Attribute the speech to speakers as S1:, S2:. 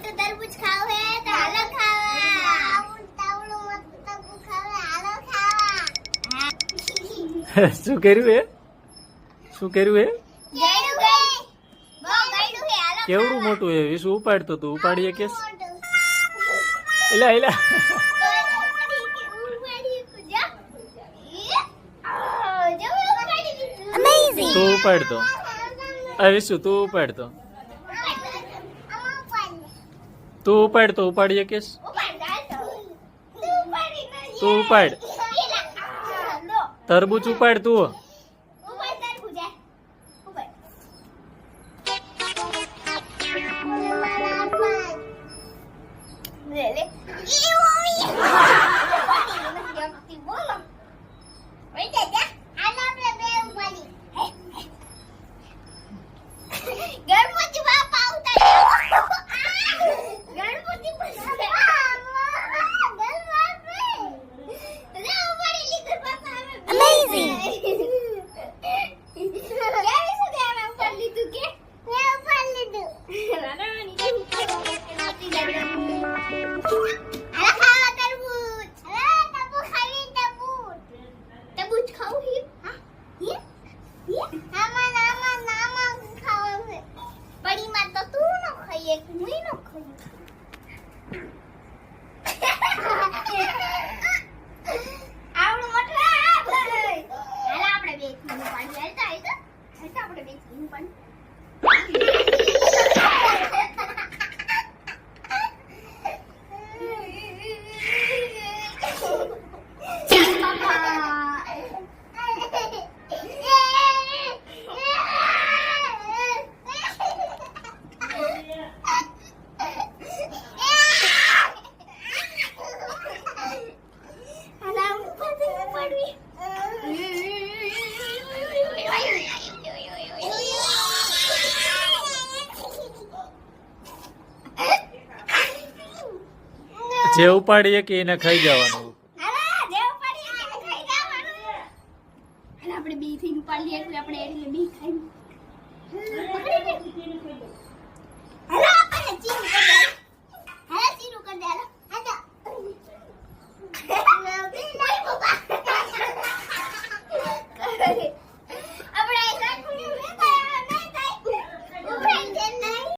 S1: મોટું તરબૂચ ખાવ હે તો હાલો ખાવા તાવડું મોટું તરબૂચ ખાવ હાલો ખાવા
S2: શું કર્યું હે શું કર્યું હે
S1: ગયડું હે બહુ ગયડું હે હાલો
S2: કેવડું મોટું હે વિશુ ઉપાડતો તું ઉપાડીએ કેસ એલા એલા તું ઉપાડતો આ વિશુ તું ઉપાડતો તું ઉપાડતો ઉપાડીએ કેસ તું ઉપાડ તરબૂચ ઉપાડ તું જે ઉપાડીએ કે એને ખાઈ જવાનું
S1: આપણે બી થી ઉપાડીએ એટલે આપણે એટલે બી ખાઈ હાલો આપણે ચીન